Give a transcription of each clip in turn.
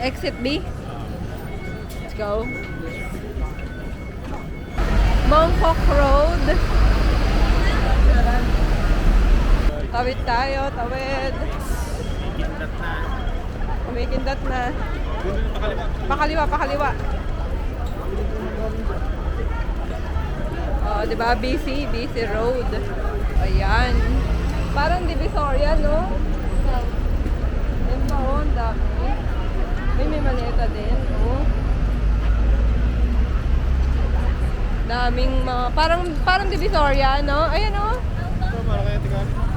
Exit B. Let's go. Mongkok Road. Tawid tayo, tawid. Kumikindat na. Pakaliwa, pakaliwa. Oh, diba? BC Road. Ayan. Parang Divisoria, no? Yan pa, oh, ang dami. May maleta din, oh. Daming mga, parang Divisoria, no? Ayan, oh.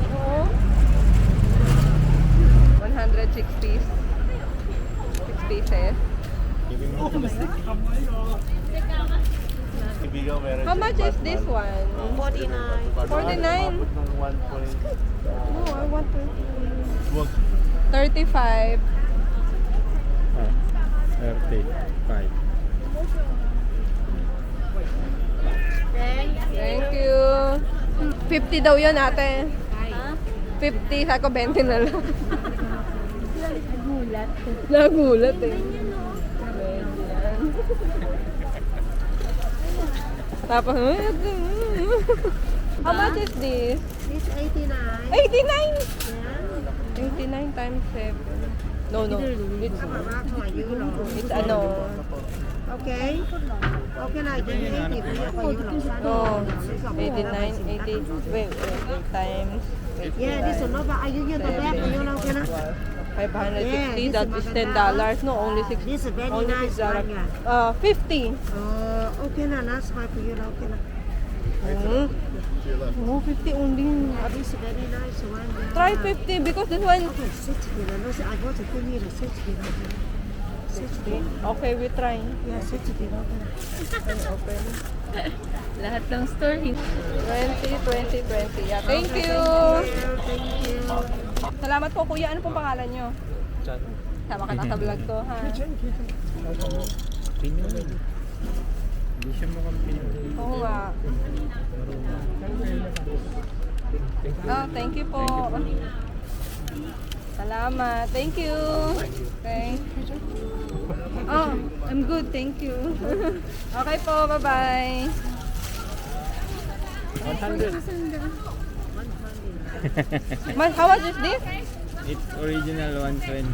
Oo. 160. 6 pieces. How much is this one? 49. 49? No, I want 35. 35. Thank you. 50 daw yun, ate. 50, sabi ko 20 na lang. Nagulat. Nagulat eh. 20 yan. Tapos, how much is this? This 89. 89! Yeah. 89 times 7. No. It's ano. Okay. Okay na, din 80. No. 89, 80. Wait, 8 times. Yeah, this one. No, but ayun yung tabak. Ayun lang, okay na. 560, that is $10. No, only $6. This is very Only nice $6. one, yeah. 50. Okay na, that's fine for you na, okay na. Oh, 50 only. This is very nice one. Yeah. Try 50 because this one. Okay, 60 na. No, I want to put me the 60 na. 60. Okay, we try. Yeah, 60 na. Open. Lahat ng store. 20. Yeah, thank you. Thank you. Salamat po, kuya. Ano pong pangalan nyo? Sama ka na sa vlog ko, ha? Pinoy. Hindi siya mukhang Pinoy. Oo nga. Oh, thank you po. Salamat. Thank you. Okay. Oh, I'm good. Thank you. Okay po. Bye-bye. 100. How much is this? It's original 120.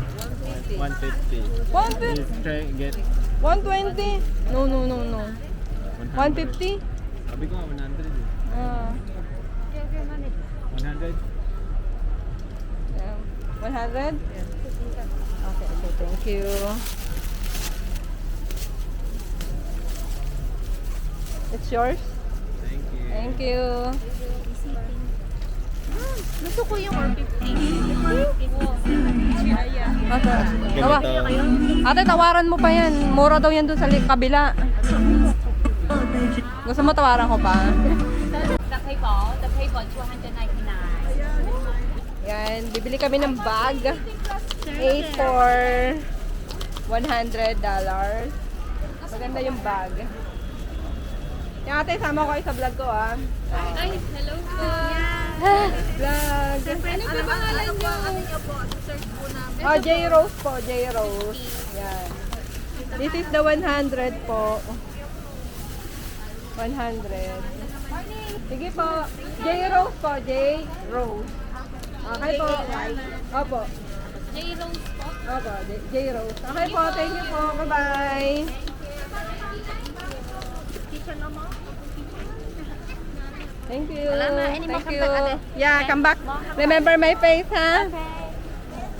150. 150. Let's try get 120? No. 150? Sabi ko nga 100 eh. Ah. 100? 100? Okay, thank you. It's yours? Thank you. Thank you. Gusto ko yung 450. Ate, tawaran mo pa yan. Mura daw yan dun sa kabila. Gusto mo tawaran ko pa? The paper 299. Yan, bibili kami ng bag. 8 for $100. Maganda yung bag. Yung ate, sama ko kayo sa vlog ko, ah. Ay, hello po. Vlog. Ano ba pangalan niyo? Search po namin. Oh, J. Rose po, J. Rose. Yan. This is the 100 po. 100. Sige po. J. Rose po, J. Rose. Okay po. Opo. J. Rose po. Opo, J. Rose. Okay po, thank you po. Bye-bye. Teacher na mo? Thank you. Salamat. Any more Thank you. come back, ate? Yeah, come back. Remember my face, ha? Okay.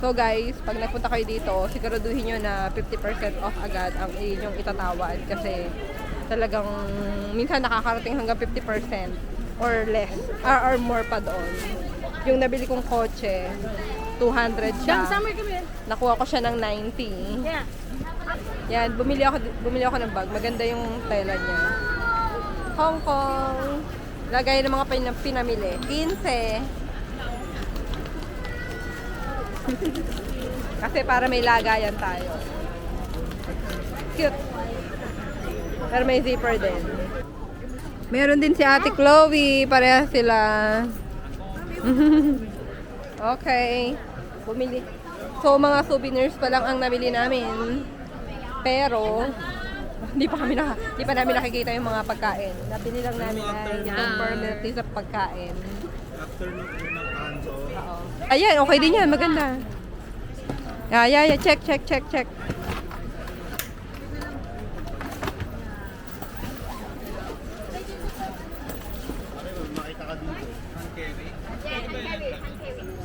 So guys, pag nagpunta kayo dito, siguraduhin nyo na 50% off agad ang inyong itatawad kasi talagang minsan nakakarating hanggang 50% or less or more pa doon. Yung nabili kong kotse, 200 siya. Nakuha ko siya ng 90. Yeah. Yan, bumili ako ng bag. Maganda yung tela niya. Hong Kong. Lagay ng mga pinamili. 15. Kasi para may lagayan tayo. Cute. Pero may zipper din. Meron din si Ate Chloe. Pareha sila. Okay. Bumili. So So, mga souvenirs pa lang ang nabili namin. Pero, hindi pa namin nakikita yung mga pagkain. Nabili lang namin ay permanently sa pagkain. After nung unang kanso, Oo. Ayan, okay din yan. Maganda. Yeah. Check. makita ka dito. Hand carry.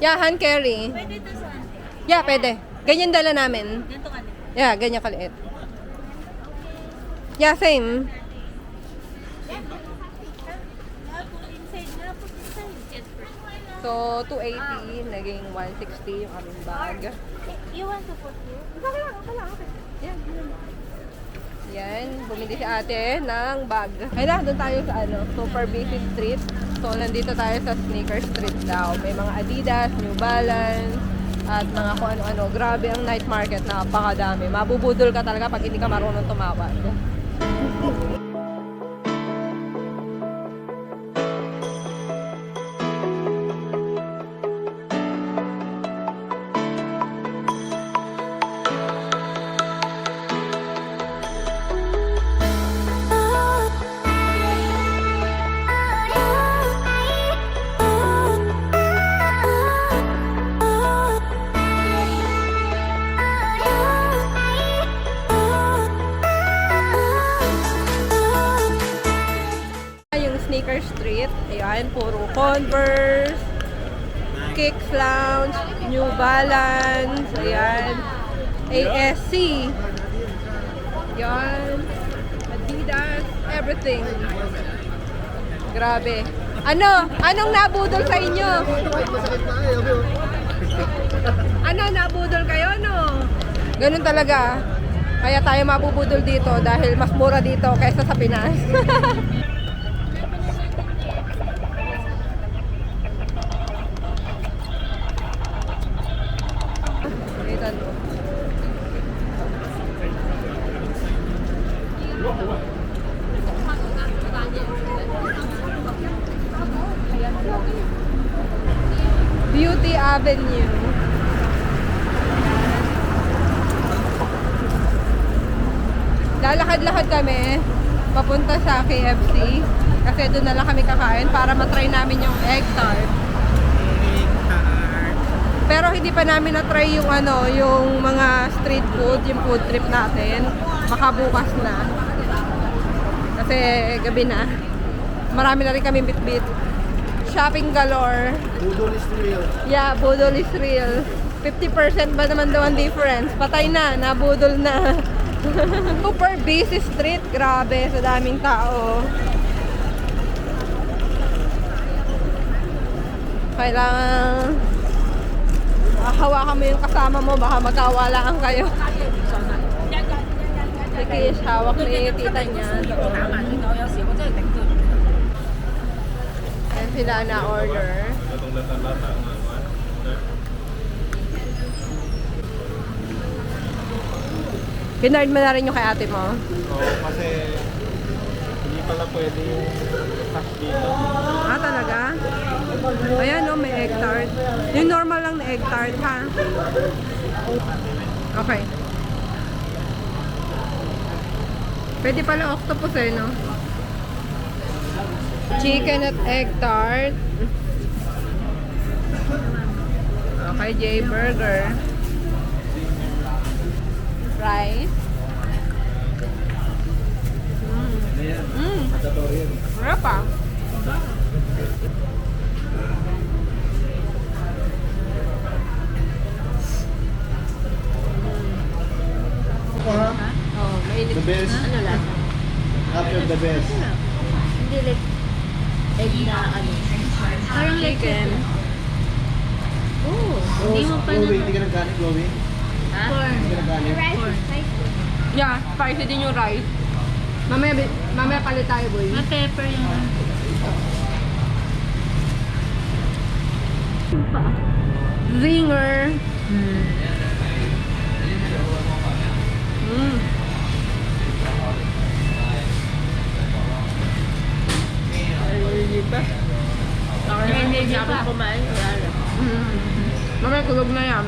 Yeah, hand carry. Pwede ito saan? Yeah, pwede. Ganyan dala namin. Ganito ka din. Yeah, ganyan kaliit. Yeah, same. Yes, So, 280, naging 160 yung aming bag. You want to put here? Okay. Yan, bumili si ate ng bag. Ay na, doon tayo sa Super Busy Street. So, nandito tayo sa Sneaker Street daw. May mga Adidas, New Balance, at mga kung ano-ano. Grabe ang night market, napakadami. Mabubudol ka talaga pag hindi ka marunong tumawad. Yung Sneaker Street, ayan, puro Converse, Kicks Lounge, New Balance, ayan, ASC, yan, Adidas, everything. Grabe. Anong nabudol sa inyo? Ano, nabudol kayo, no? Ganun talaga. Kaya tayo mabubudol dito dahil mas mura dito kaysa sa Pinas. Beauty Avenue. Lalakad-lakad kami papunta sa KFC kasi doon na lang kami kakain para matry namin yung egg tart. Pero hindi pa namin na-try yung yung mga street food, yung food trip natin. Baka bukas na. Kasi gabi na. Marami na rin kami bit-bit. Shopping galore. Budol is real. Yeah, budol is real. 50% ba naman daw ang difference? Patay na, nabudol na. Super busy street. Grabe, sa daming tao. Kailangan hawakan mo yung kasama mo, baka magkawalaan kayo. Si Kish, hawak ni tita niya. Ayan sila na order. Pinard mo na rin yung kay ate mo. Oo, kasi hindi pala pwede yung cash dito. Ah, talaga? Ayan, no, may egg tart. Yung normal lang na egg tart, ha? Okay. Pwede pala octopus eh, no? Chicken at egg tart. Okay, J Burger. Rice. Sarap ah. Oh, mainit. The best. Ano lasa? After the best. Hindi like egg na ano. Parang like Chicken. Oh, hindi mo pa Chloe, na. hindi ka nagkanin, Chloe? Ha? Hindi ka nagkanin? Yeah, spicy din yung rice. Mamaya palit tayo, boy. May pepper yung Zinger. Hindi ako kumain. Wala lang. Mamaya kulog na yan.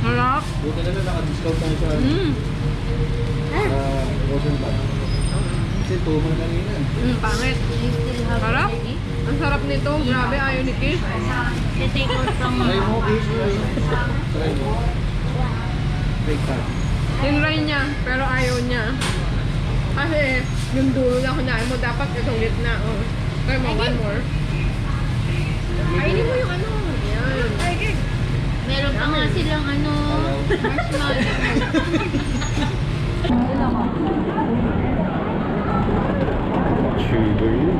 Harap. Buti na lang naka-discount tayo sa Rosen Bar. Kasi tumal kanina. Pangit. You still have Harap. any? Ang sarap nito. Grabe, ayaw ni Kish. The take out from Try mo, Kish. Try mo. Break time. Tinry niya, pero ayaw niya. Kasi, yung dulo na kunain mo, dapat itong gitna. Oh. Try mo, one more. Kainin mo yung ano. Yan. Meron pa nga silang ano, marshmallow. Sugar yun.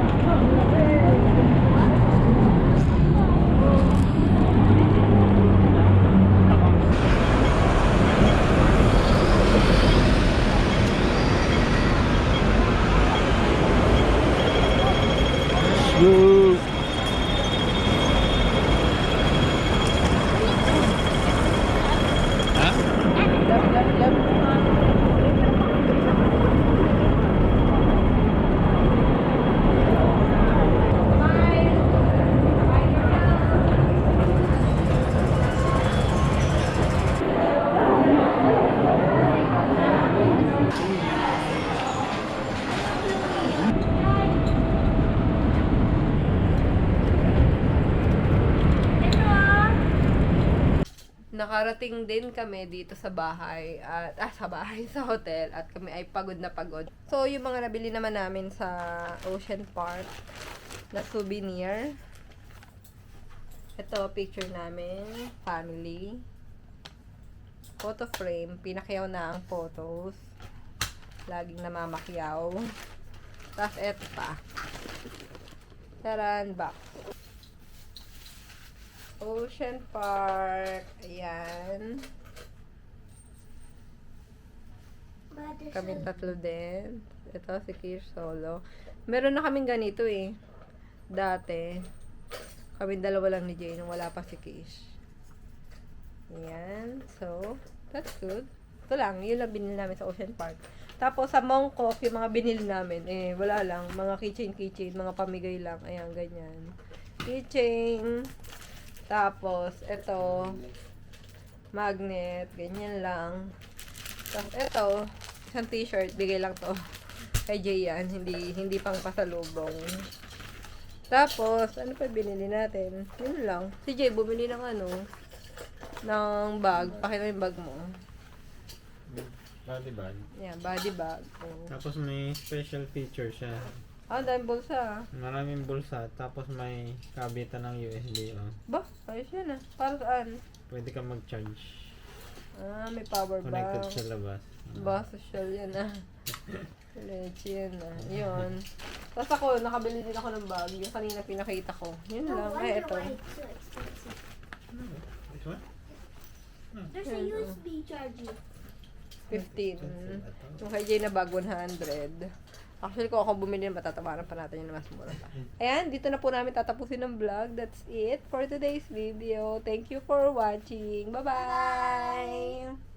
Go! Ha? Nakarating din kami dito sa bahay at sa hotel at kami ay pagod na pagod. So yung mga nabili naman namin sa Ocean Park na souvenir. Ito picture namin, family. Photo frame, pinakyaw na ang photos. Laging namamakyaw. Tapos eto pa. Taran box. Ocean Park. Ayan. Kaming tatlo din. Ito si Kish solo. Meron na kaming ganito eh. Dati. Kaming dalawa lang ni Jay nung wala pa si Kish. Ayan. So, that's good. Ito lang. Yun lang binili namin sa Ocean Park. Tapos sa Mongkok, yung mga binili namin, eh, wala lang. Mga keychain, mga pamigay lang. Ayan, ganyan. Keychain. Tapos, ito, magnet, ganyan lang. Tapos, ito, isang t-shirt, bigay lang to. Kay Jay yan, hindi pang pasalubong. Tapos, ano pa binili natin? Yun lang. Si Jay, bumili ng ng bag. Pakita yung bag mo. Body bag. Yan, body bag. Oh. Tapos may special feature siya. Dahil bulsa. Maraming bulsa. Tapos may kabitan ng USB. Oh. Ba, ayos yan Para saan? Pwede ka mag-charge. May power Connected bank. sa labas. Ba, social yan Leche yan Yun. Tapos ako, nakabili din ako ng bag. Yung kanina pinakita ko. Yun lang. Ay, ito. This one? There's a USB charger. 15. Yung kay Jay na bag, 100. Actually, kung ako bumili, matatawaran pa natin yung mas mura pa. Ayan, dito na po namin tatapusin ng vlog. That's it for today's video. Thank you for watching. Bye-bye!